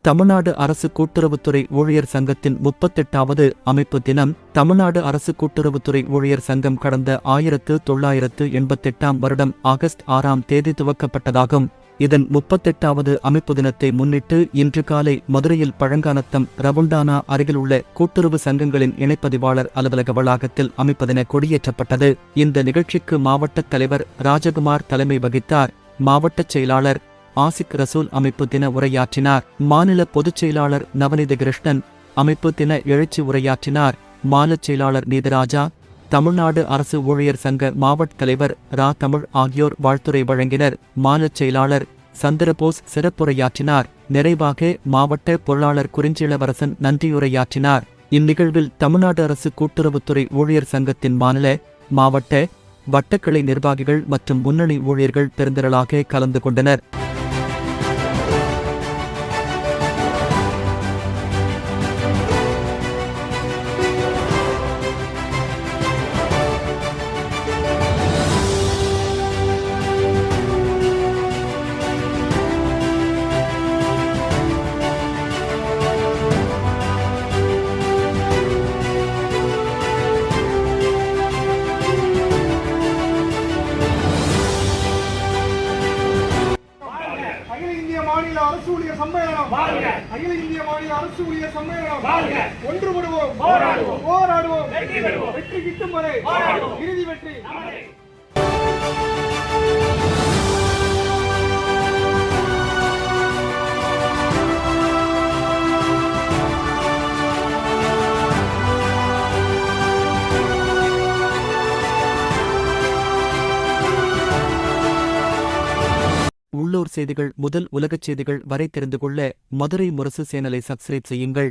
தமிழ்நாடு அரசு கூட்டுறவுத்துறை ஊழியர் சங்கத்தின் 38வது அமைப்பு தினம். தமிழ்நாடு அரசு கூட்டுறவுத்துறை ஊழியர் சங்கம் கடந்த 1988ஆம் வருடம் ஆகஸ்ட் 6ஆம் தேதி துவக்கப்பட்டதாகும். இதன் 38வது அமைப்பு தினத்தை முன்னிட்டு இன்று காலை மதுரையில் பழங்கானத்தம் ரவுண்டானா அருகில் உள்ள கூட்டுறவு சங்கங்களின் இணைப்பதிவாளர் அலுவலக வளாகத்தில் அமைப்பு தின கொடியேற்றப்பட்டது. இந்த நிகழ்ச்சிக்கு மாவட்ட தலைவர் ராஜகுமார் தலைமை வகித்தார். மாவட்ட செயலாளர் ஆசிக் ரசூல் அமைப்பு தின உரையாற்றினார். மாநில பொதுச் செயலாளர் நவநீத கிருஷ்ணன் அமைப்பு தின எழுச்சி உரையாற்றினார். மாநில செயலாளர் நீதராஜா, தமிழ்நாடு அரசு ஊழியர் சங்க மாவட்ட தலைவர் ரா தமிழ் ஆகியோர் வாழ்த்துரை வழங்கினர். மாநில செயலாளர் சந்திரபோஸ் சிறப்புரையாற்றினார். நிறைவாக மாவட்ட பொருளாளர் குறிஞ்சிளவரசன் நன்றியுரையாற்றினார். இந்நிகழ்வில் தமிழ்நாடு அரசு கூட்டுறவுத்துறை ஊழியர் சங்கத்தின் மாநில, மாவட்ட, வட்டக்கிளை நிர்வாகிகள் மற்றும் முன்னணி ஊழியர்கள் பெருந்திரளாக கலந்து கொண்டனர். மாநில அரசு ஊழியர் சம்மேளனம், அகில இந்திய மாநில அரசு ஊழியர் சம்மேளனம், ஒன்றுபடுவோம், போராடுவோம், வெற்றி கிட்டும் வரை இறுதி வெற்றி. உள்ளூர் செய்திகள் முதல் உலகச் செய்திகள் வரை தெரிந்து கொள்ள மதுரை முரசு சேனலை சப்ஸ்கிரைப் செய்யுங்கள்.